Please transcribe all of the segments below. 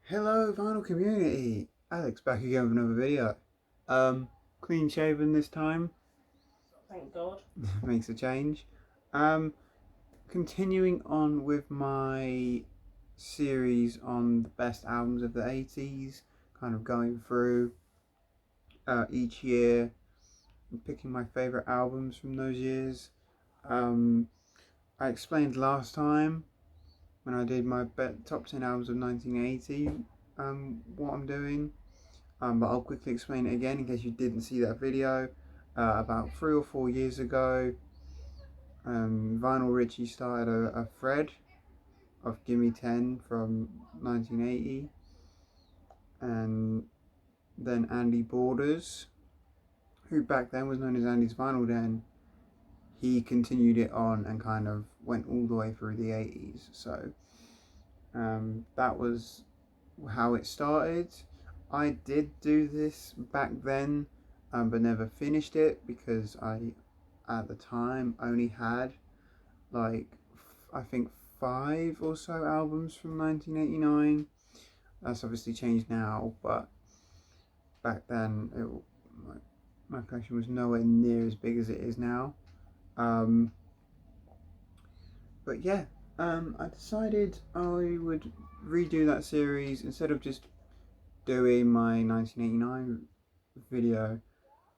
Hello vinyl community, Alex back again with another video. Clean shaven this time. Thank God. Makes a change. Um, Continuing on with my series on the best albums of the 80s, kind of going through each year and picking my favourite albums from those years. Um, I explained last time when I did my top 10 albums of 1980 what I'm doing. But I'll quickly explain it again in case you didn't see that video. About 3 or 4 years ago, Vinyl Richie started a thread of Gimme 10 from 1980, and then Andy Borders, who back then was known as Andy's Vinyl Den, he continued it on and kind of went all the way through the 80s. So that was how it started. I did do this back then, but never finished it because I, at the time, only had like I think 5 or so albums from 1989. That's obviously changed now, but back then my collection was nowhere near as big as it is now. Um, but yeah, I decided I would redo that series instead of just doing my 1989 video.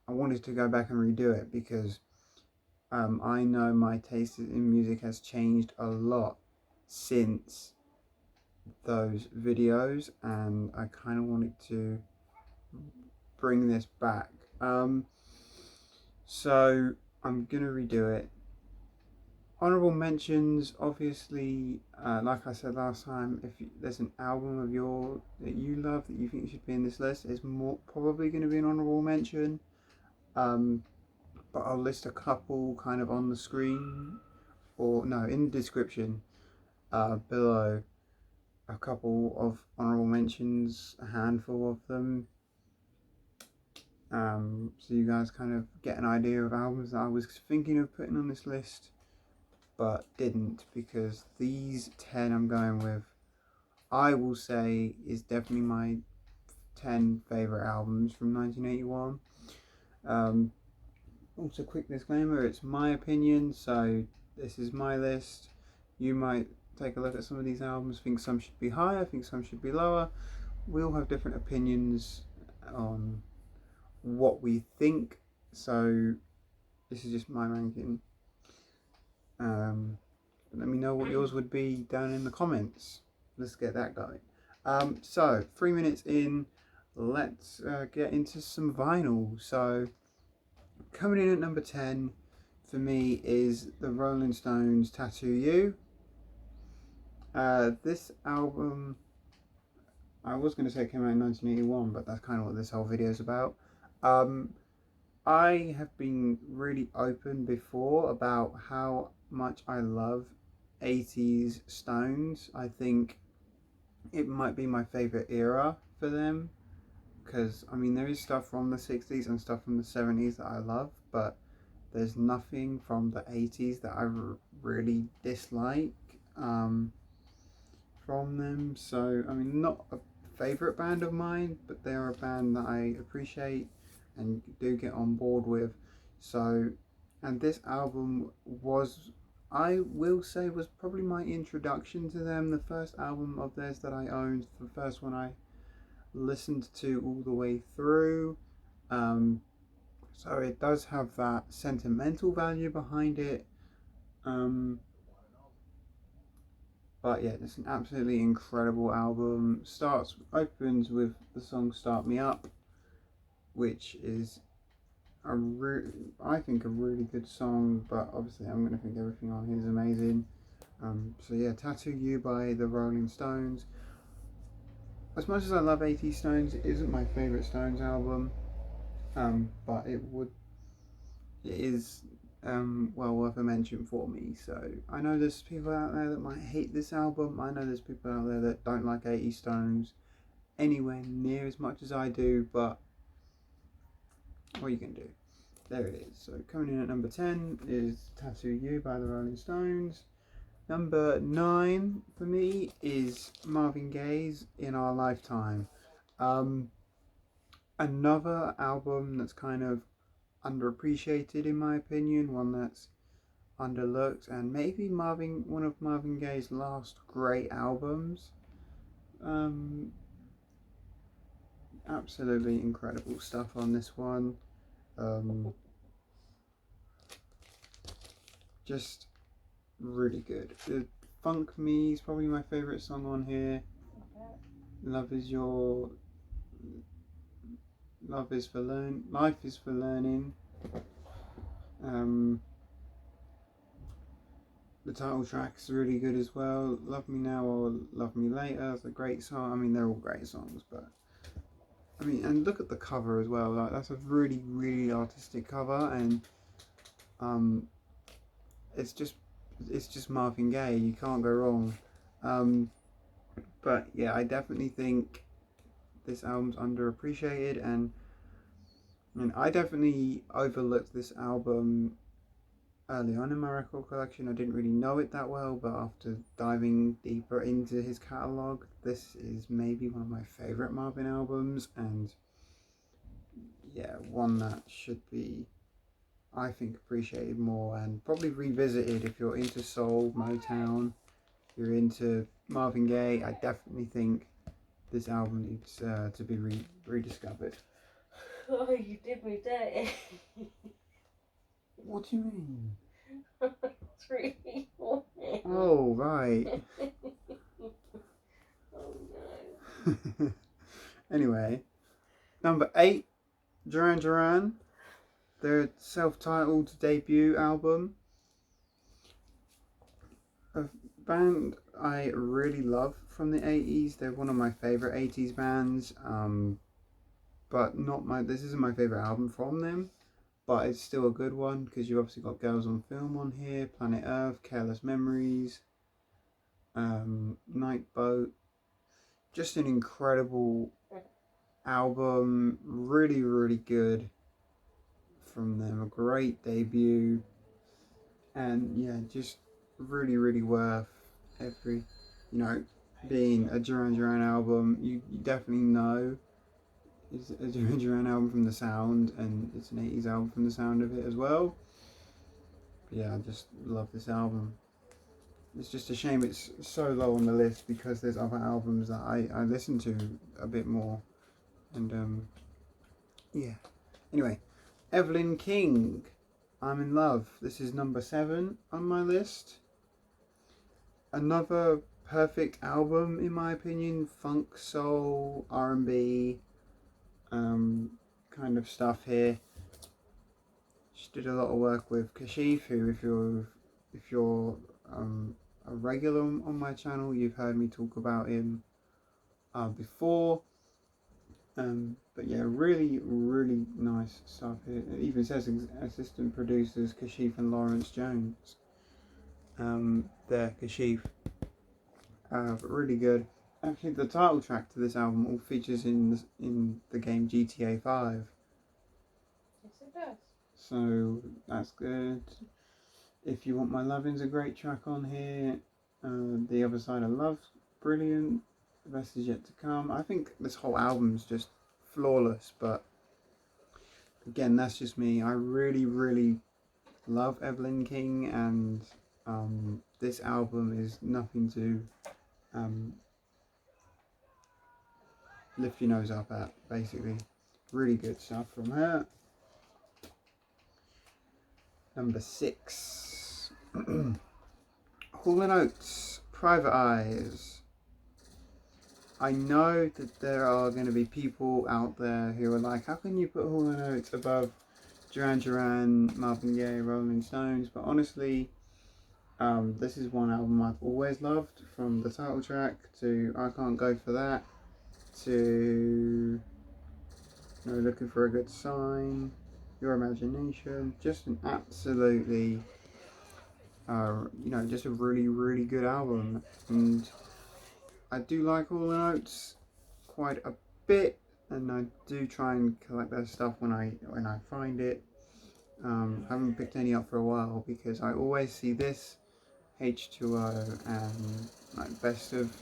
I wanted to go back and redo it because I know my taste in music has changed a lot since those videos, and I kind of wanted to bring this back. Um, so I'm gonna redo it. Honorable mentions, obviously, like I said last time, if there's an album of yours that you love that you think should be in this list, it's probably going to be an honorable mention. Um, but I'll list a couple kind of on the screen, or no, in the description below. A couple of honorable mentions, a handful of them, so you guys kind of get an idea of albums that I was thinking of putting on this list but didn't, because these 10 I'm going with, I will say, is definitely my 10 favourite albums from 1981. Also, quick disclaimer, it's my opinion, so this is my list. You might take a look at some of these albums, think some should be higher, think some should be lower. We all have different opinions on what we think, so this is just my ranking. Let me know what yours would be down in the comments. Let's get that going. So 3 minutes in, let's get into some vinyl. So coming in at number 10 for me is the Rolling Stones' Tattoo You. This album, I was going to say it came out in 1981, but that's kind of what this whole video is about. I have been really open before about how much I love 80s Stones. I think it might be my favourite era for them, because I mean there is stuff from the 60s and stuff from the 70s that I love, but there's nothing from the 80s that I really dislike from them. So I mean, not a favourite band of mine, but they're a band that I appreciate and do get on board with. So, and this album was, I will say, was probably my introduction to them. The first album of theirs that I owned, the first one I listened to all the way through. So it does have that sentimental value behind it. But yeah, it's an absolutely incredible album. Opens with the song "Start Me Up," which is I think a really good song. But obviously, I'm going to think everything on here is amazing. So yeah, "Tattoo You" by the Rolling Stones. As much as I love 80s Stones, it isn't my favourite Stones album. But it is well worth a mention for me. So I know there's people out there that might hate this album. I know there's people out there that don't like 80 Stones anywhere near as much as I do, but what are you going to do? There it is. So coming in at number 10 is Tattoo You by the Rolling Stones. Number 9 for me is Marvin Gaye's In Our Lifetime. Um, Another album that's kind of underappreciated in my opinion, one that's underlooked, and maybe one of Marvin Gaye's last great albums. Um, Absolutely incredible stuff on this one. Um, just really good. The Funk Me is probably my favourite song on here. Love is your Life is for learning. Um, the title track is really good as well. Love Me Now or Love Me Later is a great song. I mean, they're all great songs, but I mean, and look at the cover as well. Like, that's a really, really artistic cover, and um, it's just Marvin Gaye. You can't go wrong. Um, but yeah, I definitely think this album's underappreciated, and I definitely overlooked this album early on in my record collection. I didn't really know it that well, but after diving deeper into his catalogue, this is maybe one of my favourite Marvin albums, and yeah, one that should be, I think, appreciated more and probably revisited if you're into soul, Motown, you're into Marvin Gaye. I definitely think this album needs to be rediscovered. Oh, you did me dirty. What do you mean? It's really funny. Oh, right. Oh no. Anyway, number 8, Duran Duran, their self-titled debut album. A band I really love from the 80s. They're one of my favourite 80s bands. But this isn't my favourite album from them, but it's still a good one because you've obviously got Girls on Film on here, Planet Earth, Careless Memories, Night Boat. Just an incredible album, really, really good from them. A great debut, and yeah, just really, really worth every, being a Duran Duran album. You definitely know it's a Duran Duran album from the sound, and it's an 80s album from the sound of it as well. But yeah, I just love this album. It's just a shame it's so low on the list because there's other albums that I listen to a bit more. And yeah. Anyway, Evelyn King, I'm in Love. This is number 7 on my list. Another perfect album in my opinion. Funk, soul, R&B, kind of stuff here. She did a lot of work with Kashif, who if you're a regular on my channel, you've heard me talk about him before. But yeah, really, really nice stuff here. It even says assistant producers Kashif and Lawrence Jones. There, Kashif. Really good. Actually, the title track to this album all features in the game GTA 5. Yes, it does. So that's good. If You Want My Loving's a great track on here. The Other Side of Love's brilliant. The Best Is Yet to Come. I think this whole album's just flawless, but again, that's just me. I really, really love Evelyn King, and this album is nothing to lift your nose up at, basically. Really good stuff from her. Number 6. Hall & Oates, Private Eyes. I know that there are going to be people out there who are like, how can you put Hall & Oates above Duran Duran, Marvin Gaye, Rolling Stones? But honestly, this is one album I've always loved, from the title track to I Can't Go For That to Looking For a Good Sign, Your Imagination. Just an absolutely, just a really, really good album. And I do like Hall & Oates quite a bit, and I do try and collect their stuff when I find it. Haven't picked any up for a while because I always see this H2O, and like Best of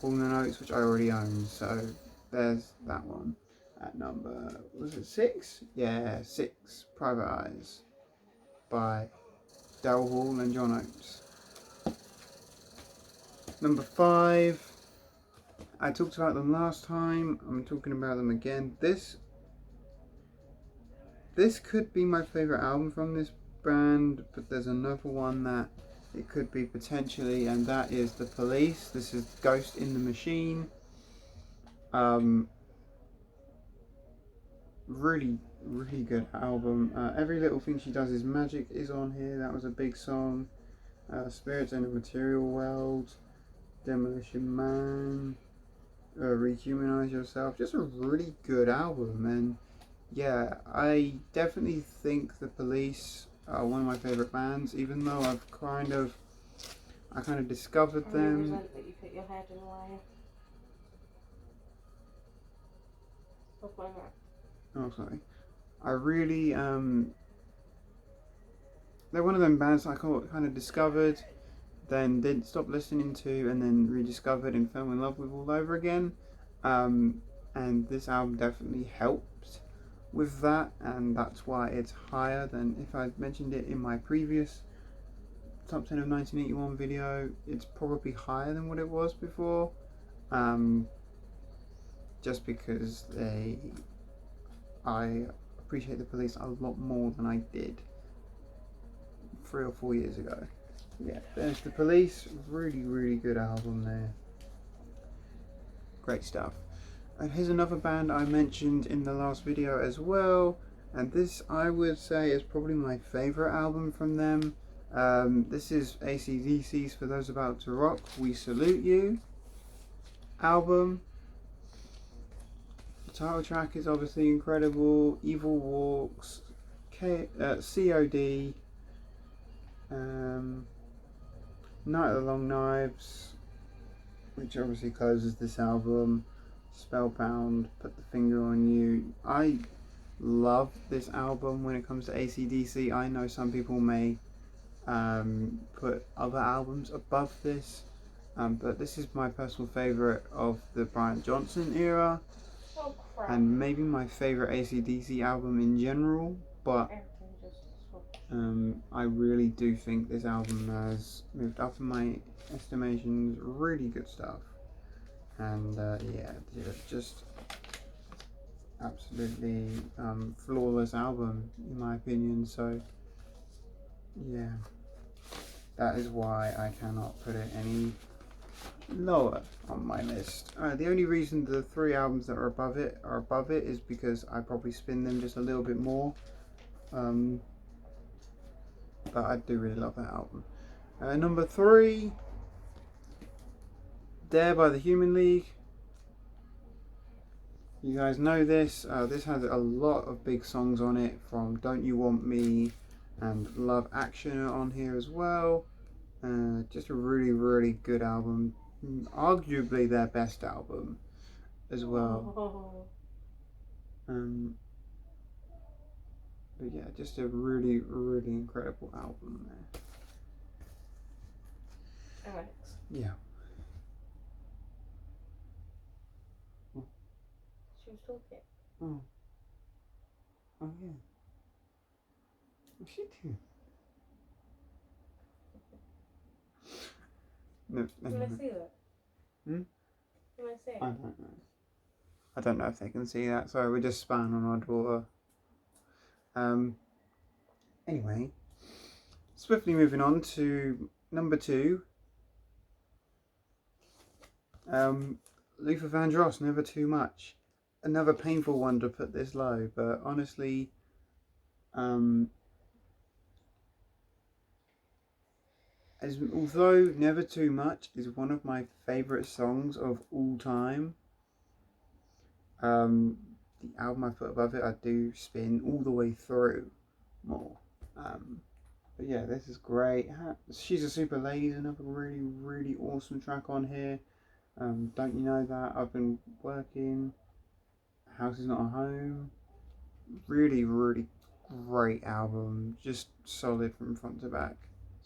All the Notes, which I already own. So there's that one. At number, was it 6? Yeah, 6. Private Eyes by Daryl Hall and John Oates. Number 5. I talked about them last time. I'm talking about them again. This could be my favourite album from this band, but there's another one that it could be potentially, and that is The Police. This is Ghost in the Machine. Really, really good album. Every Little Thing She Does Is Magic is on here. That was a big song. Spirits in the Material World, Demolition Man, Rehumanize Yourself. Just a really good album, and yeah, I definitely think The Police are one of my favourite bands, even though I kind of discovered I them. resent that you put your head in the way of my mouth. Oh, sorry. I really, they're one of them bands I kind of discovered, then didn't stop listening to, and then rediscovered and fell in love with all over again. And this album definitely helped with that, and that's why it's higher than if I'd mentioned it in my previous top 10 of 1981 video. It's probably higher than what it was before, just because I appreciate The Police a lot more than I did 3 or 4 years ago. Yeah, there's The Police. Really, really good album there. Great stuff. And here's another band I mentioned in the last video as well, and this I would say is probably my favourite album from them. This is AC/DC's For Those About to Rock, We Salute You album. The title track is obviously incredible. Evil Walks, COD, Night of the Long Knives, which obviously closes this album. Spellbound, Put the Finger on You. I love this album when it comes to AC/DC. I know some people may put other albums above this, but this is my personal favourite of the Brian Johnson era, Oh crap. and maybe my favourite AC/DC album in general, but I really do think this album has moved up in my estimations. Really good stuff. And yeah, just absolutely flawless album in my opinion. So yeah, that is why I cannot put it any lower on my list. The only reason the 3 albums that are above it is because I probably spin them just a little bit more. But I do really love that album. Number 3, Dare by the Human League. You guys know this. This has a lot of big songs on it, from Don't You Want Me and Love Action on here as well. Just a really, really good album. Arguably their best album as well. But yeah, just a really, really incredible album there. Alex. Yeah. She was talking. Oh. Oh yeah. What's she doing? No, Can I see that? Hmm? Can I see it? I don't know. I don't know if they can see that. Sorry, we're just spying on our daughter. Anyway, swiftly moving on to number 2. Luther Vandross, Never Too Much. Another painful one to put this low, but honestly, although Never Too Much is one of my favourite songs of all time, the album I put above it I do spin all the way through more. But yeah, this is great. She's a Super Lady is another really, really awesome track on here. Don't You Know That? I've Been Working. House Is Not a Home. Really, really great album. Just solid from front to back.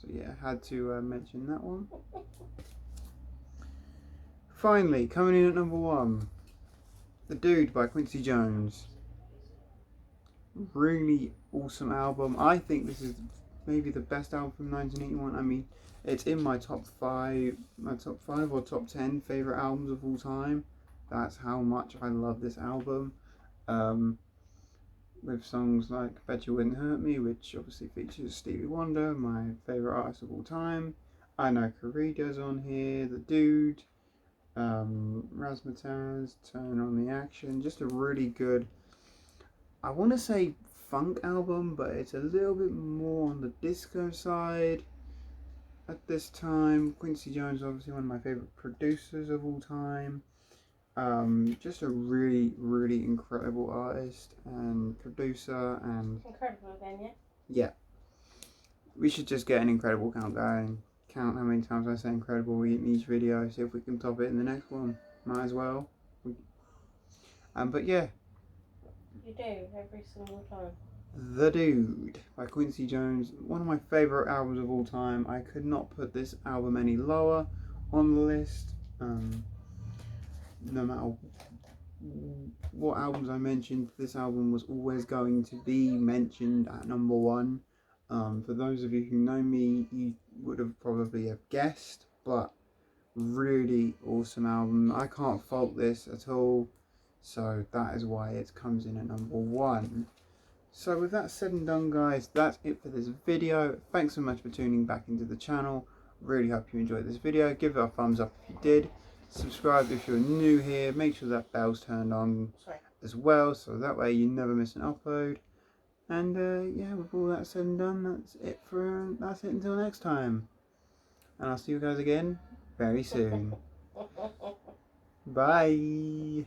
So yeah, had to mention that one. Finally, coming in at number 1, The Dude by Quincy Jones. Really awesome album. I think this is maybe the best album from 1981. I mean, it's in my top 5 or top 10 favorite albums of all time. That's how much I love this album. Um, with songs like Bet You Wouldn't Hurt Me, which obviously features Stevie Wonder, my favourite artist of all time. I Know Corrido's on here, The Dude, Razzmatazz, Turn on the Action. Just a really good, I want to say funk album, but it's a little bit more on the disco side at this time. Quincy Jones, obviously one of my favourite producers of all time. Just a really, really incredible artist and producer, and Incredible again, yeah? yeah, we should just get an incredible count going. Count how many times I say incredible in each video, see if we can top it in the next one. Might as well. But yeah, You do, every single time. The Dude by Quincy Jones, one of my favourite albums of all time. I could not put this album any lower on the list. No matter what albums I mentioned, this album was always going to be mentioned at number 1. For those of you who know me, you would have probably have guessed, but really awesome album. I can't fault this at all, so that is why it comes in at number 1. So with that said and done, guys, that's it for this video. Thanks so much for tuning back into the channel. Really hope you enjoyed this video. Give it a thumbs up if you did. Subscribe if you're new here. Make sure that bell's turned on as well, so that way you never miss an upload. And yeah, with all that said and done, that's it until next time. And I'll see you guys again very soon. Bye.